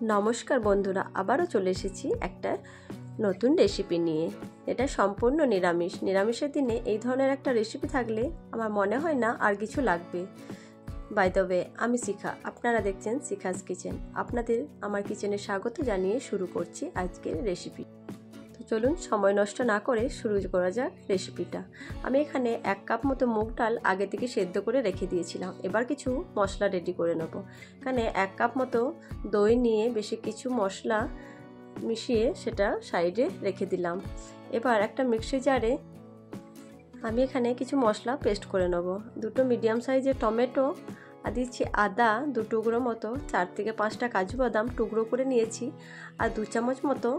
নমস্কার বন্ধুরা, আবারও চলে এসেছি একটা নতুন রেসিপি নিয়ে। এটা সম্পূর্ণ নিরামিষ। নিরামিষের দিনে এই ধরনের একটা রেসিপি থাকলে আমার মনে হয় না আর কিছু লাগবে। বাই দ্য ওয়ে, আমি শিখা, আপনারা দেখছেন শিখাস কিচেন। আপনাদের আমার কিচেনে স্বাগত জানিয়ে শুরু করছি আজকের রেসিপি। তো চলুন সময় নষ্ট না করে শুরু করা যাক রেসিপিটা। আমি এখানে 1 কাপ মতো মুগ ডাল আগে থেকে সেদ্ধ করে রেখে দিয়েছিলাম। এবার কিছু মশলা রেডি করে নেব। এখানে 1 কাপ মতো দই নিয়ে বেশি কিছু মশলা মিশিয়ে সেটা সাইডে রেখে দিলাম। এবার একটা মিক্সি জারে আমি এখানে কিছু মশলা পেস্ট করে নেব। 2টো মিডিয়াম সাইজের টমেটো আর দিচ্ছি আদা 2 টুকরো মতো, 4 থেকে 5টা কাজু বাদাম টুকরো করে নিয়েছি, আর 2 চামচ মতো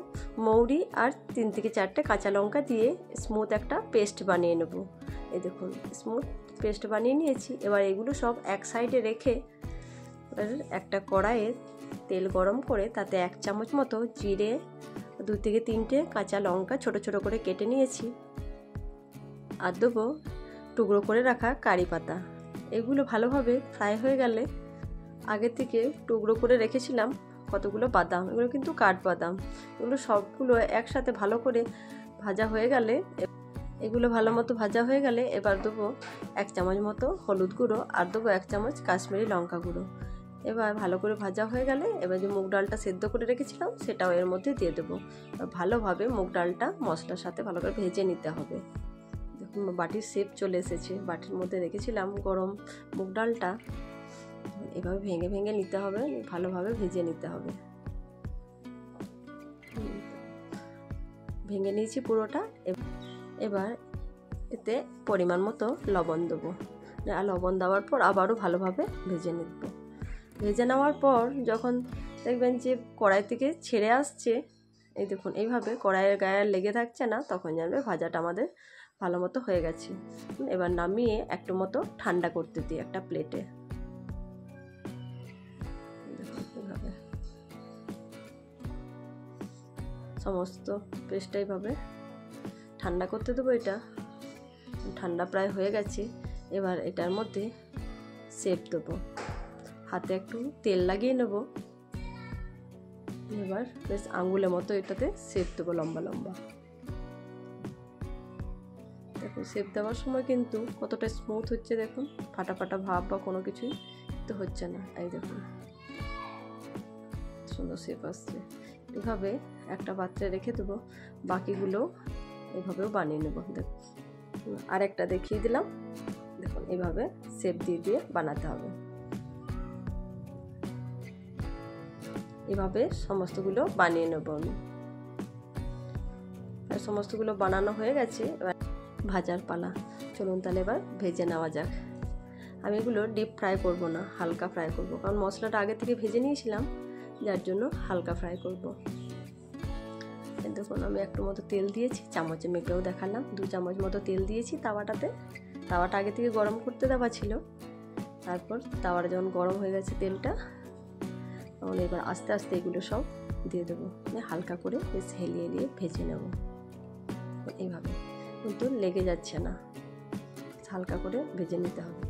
মৌরি আর 3 থেকে 4টে কাঁচা লঙ্কা দিয়ে স্মুথ একটা পেস্ট বানিয়ে নেব। এই দেখুন, স্মুথ পেস্ট বানিয়ে নিয়েছি। এবার এগুলো সব এক সাইডে রেখে একটা কড়াইয়ে তেল গরম করে তাতে 1 চামচ মতো জিরে, 2 থেকে 3টে কাঁচা লঙ্কা ছোট ছোট করে কেটে নিয়েছি, আর দেবো টুকরো করে রাখা কারি পাতা। এগুলো ভালোভাবে ফ্রাই হয়ে গেলে আগে থেকে টুকরো করে রেখেছিলাম কতগুলো বাদাম, এগুলো কিন্তু কাঠবাদাম, এগুলো সবগুলো একসাথে ভালো করে ভাজা হয়ে গেলে এবার দেবো 1 চামচ মতো হলুদ গুঁড়ো আর দেবো 1 চামচ কাশ্মীরি লঙ্কা গুঁড়ো। এবার ভালো করে ভাজা হয়ে গেলে এবার যে মুগ ডালটা সেদ্ধ করে রেখেছিলাম সেটাও এর মধ্যে দিয়ে দেবো। ভালোভাবে মুগ ডালটা মশলার সাথে ভালো করে ভেজে নিতে হবে। দেখুন বাটির শেপ চলে এসেছে। বাটির মধ্যে রেখেছিলাম গরম মুগ ডালটা, এভাবে ভেঙে ভেঙে নিতে হবে, ভালোভাবে ভেজে নিতে হবে। ভেঙে নিয়েছি পুরোটা। এবার এতে পরিমাণ মতো লবণ দেবো, আর লবণ দেওয়ার পর আবারও ভালোভাবে ভেজে নেব। ভেজে নেওয়ার পর যখন দেখবেন যে কড়াই থেকে ছেড়ে আসছে, এই দেখুন এইভাবে কড়াইয়ের গায়ে লেগে থাকছে না, তখন জানবে ভাজাটা আমাদের ভালো মতো হয়ে গেছে। এবার নামিয়ে একটু মতো ঠান্ডা করতে দিই একটা প্লেটে। এইভাবে সমস্ত পেস্টটা এইভাবে ঠান্ডা করতে দেবো। এটা ঠান্ডা প্রায় হয়ে গেছে। এবার এটার মধ্যে শেপ দেবো, হাতে একটু তেল লাগিয়ে নেব। এবার বেশ আঙুলের মতো এটাতে শেপ দেবো লম্বা লম্বা। দেখুন শেপ দেওয়ার সময় কিন্তু কতটা স্মুথ হচ্ছে, দেখুন ফাটা ফাটা ভাব বা কোনো কিছুই তো হচ্ছে না। এই দেখুন সুন্দর শেপ আসছে। এভাবে একটা পাত্রে রেখে দেবো, বাকিগুলো এভাবেও বানিয়ে নেব। দেখুন আরেকটা দেখিয়ে দিলাম। দেখুন এইভাবে শেপ দিয়ে দিয়ে বানাতে হবে। এভাবে সমস্তগুলো বানিয়ে নেব আমি। আর সমস্তগুলো বানানো হয়ে গেছে, এবার ভাজার পালা। চলুন তাহলে এবার ভেজে নেওয়া যাক। আমি এগুলো ডিপ ফ্রাই করব না, হালকা ফ্রাই করব, কারণ মশলাটা আগে থেকে ভেজে নিয়েছিলাম, যার জন্য হালকা ফ্রাই করব। দেখুন আমি একটু মতো তেল দিয়েছি, চামচে মেপেও দেখালাম, 2 চামচ মতো তেল দিয়েছি তাওয়াটাতে। তাওয়াটা আগে থেকে গরম করতে দেওয়া ছিল। তারপর তাওয়াটা যখন গরম হয়ে গেছে তেলটা, তখন এবার আস্তে আস্তে এগুলো সব দিয়ে দেবো, হালকা করে বেশ হেলিয়ে হেলিয়ে ভেজে নেব। এইভাবে কিন্তু লেগে যাচ্ছে না, হালকা করে ভেজে নিতে হবে।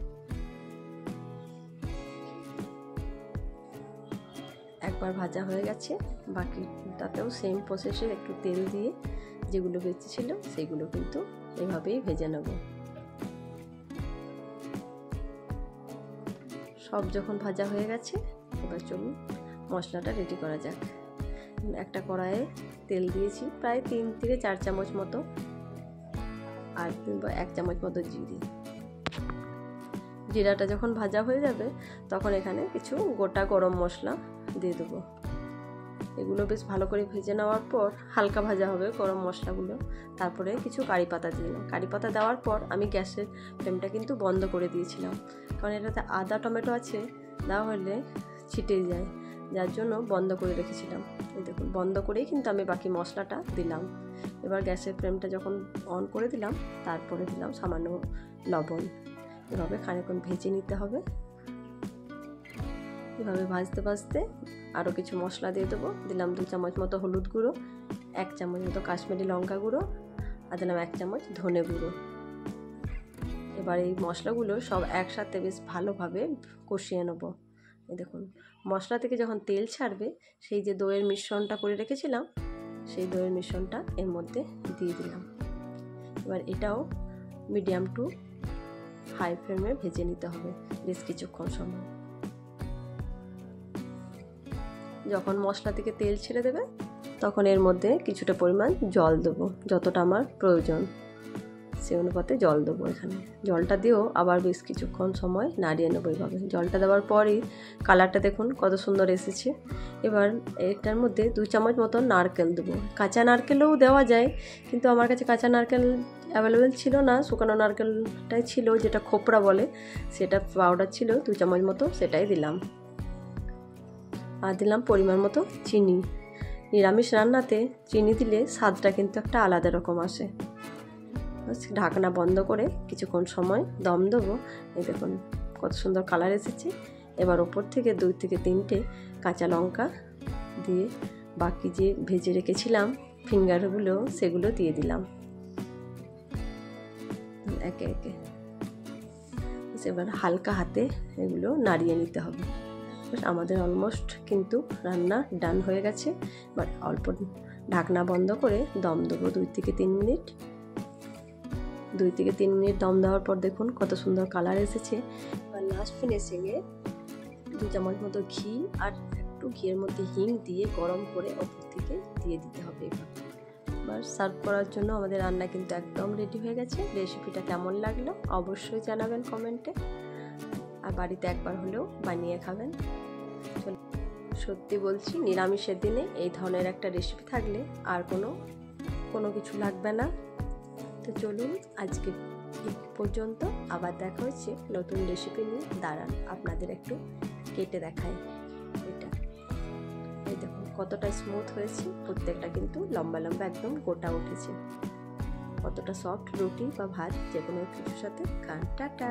একবার ভাজা হয়ে গেছে, বাকিটাতেও সেম প্রসেসে একটু তেল দিয়ে যেগুলো বেঁচেছিল সেগুলো কিন্তু এভাবেই ভেজে নেব। সব যখন ভাজা হয়ে গেছে, এবার চলুন মশলাটা রেডি করা যাক। একটা কড়াইয়ে তেল দিয়েছি প্রায় 3 থেকে 4 চামচ মতো, আর 1 চামচ মতো জিরাটা যখন ভাজা হয়ে যাবে তখন এখানে কিছু গোটা গরম মশলা দিয়ে দেবো। এগুলো বেশ ভালো করে ভেজে নেওয়ার পর হালকা ভাজা হবে গরম মশলাগুলো। তারপরে কিছু কারি পাতা দিলাম। কারি পাতা দেওয়ার পর আমি গ্যাসের ফ্লেমটা কিন্তু বন্ধ করে দিয়েছিলাম, কারণ এটাতে আদা টমেটো আছে, দেওয়া হলে ছিটে যায়, যার জন্য বন্ধ করে রেখেছিলাম। এই দেখুন বন্ধ করেই কিন্তু আমি বাকি মশলাটা দিলাম। এবার গ্যাসের ফ্লেমটা যখন অন করে দিলাম, তারপরে দিলাম সামান্য লবণ। এভাবে খানিকক্ষণ ভেজে নিতে হবে। এভাবে ভাজতে ভাজতে আরও কিছু মশলা দিয়ে দেবো। দিলাম 2 চামচ মতো হলুদ গুঁড়ো, 1 চামচ মতো কাশ্মীরি লঙ্কা গুঁড়ো, আর দিলাম 1 চামচ ধনে গুঁড়ো। এবার এই মশলাগুলো সব একসাথে বেশ ভালোভাবে কষিয়ে নেব। এই দেখুন মশলা থেকে যখন তেল ছাড়বে সেই যে দইয়ের মিশ্রণটা করে রেখেছিলাম সেই দইয়ের মিশ্রণটা এর মধ্যে দিয়ে দিলাম। এবার এটাও মিডিয়াম টু হাই ফ্লেমে ভেজে নিতে হবে বেশ কিছুক্ষণ সময়। যখন মশলা থেকে তেল ছেড়ে দেবে তখন এর মধ্যে কিছুটা পরিমাণ জল দেবো, যতটা আমার প্রয়োজন সেই অনুপাতে জল দেবো। এখানে জলটা দিয়েও আবার বেশ কিছুক্ষণ সময় নাড়িয়ে নেবো। এইভাবে জলটা দেওয়ার পরই কালারটা দেখুন কত সুন্দর এসেছে। এবার এটার মধ্যে 2 চামচ মতো নারকেল দেবো। কাঁচা নারকেলও দেওয়া যায়, কিন্তু আমার কাছে কাঁচা নারকেল অ্যাভেলেবেল ছিল না, শুকনো নারকেলটাই ছিল, যেটা খোপড়া বলে, সেটা পাউডার ছিল 2 চামচ মতো, সেটাই দিলাম। আর দিলাম পরিমাণ মতো চিনি। নিরামিষ রান্নাতে চিনি দিলে স্বাদটা কিন্তু একটা আলাদা রকম আসে। ঢাকনা বন্ধ করে কিছুক্ষণ সময় দম দেবো। এই দেখুন কত সুন্দর কালার এসেছে। এবার ওপর থেকে 2 থেকে 3টে কাঁচা লঙ্কা দিয়ে বাকি যে ভেজে রেখেছিলাম ফিঙ্গারগুলো সেগুলো দিয়ে দিলাম একে একে। এবার হালকা হাতে এগুলো নাড়িয়ে নিতে হবে। আমাদের অলমোস্ট কিন্তু রান্না ডান হয়ে গেছে। এবার অল্প ঢাকনা বন্ধ করে দম দেবো 2 থেকে 3 মিনিট। 2 থেকে 3 মিনিট দম দেওয়ার পর দেখুন কত সুন্দর কালার এসেছে। আর লাস্ট ফিনিশিংয়ে 2 চামচ মতো ঘি আর একটু ঘিয়ের মধ্যে হিং দিয়ে গরম করে ওপর থেকে দিয়ে দিতে হবে। এবার সার্ভ করার জন্য আমাদের রান্না কিন্তু একদম রেডি হয়ে গেছে। রেসিপিটা কেমন লাগলো অবশ্যই জানাবেন কমেন্টে, আর বাড়িতে একবার হলেও বানিয়ে খাবেন। সত্যি বলছি, নিরামিষের দিনে এই ধরনের একটা রেসিপি থাকলে আর কোনো কিছু লাগবে না। তো চলুন আজকে এই পর্যন্ত, আবার দেখা হচ্ছে নতুন রেসিপি নিয়ে। দাঁড়ান আপনাদের একটু কেটে দেখাই। এটা এই দেখুন কতটা স্মুথ হয়েছে, প্রত্যেকটা কিন্তু লম্বা লম্বা একদম গোটা উঠেছে। কতটা সফট রুটি বা ভাত যে কোনো কিছুর সাথে খান। টাটা।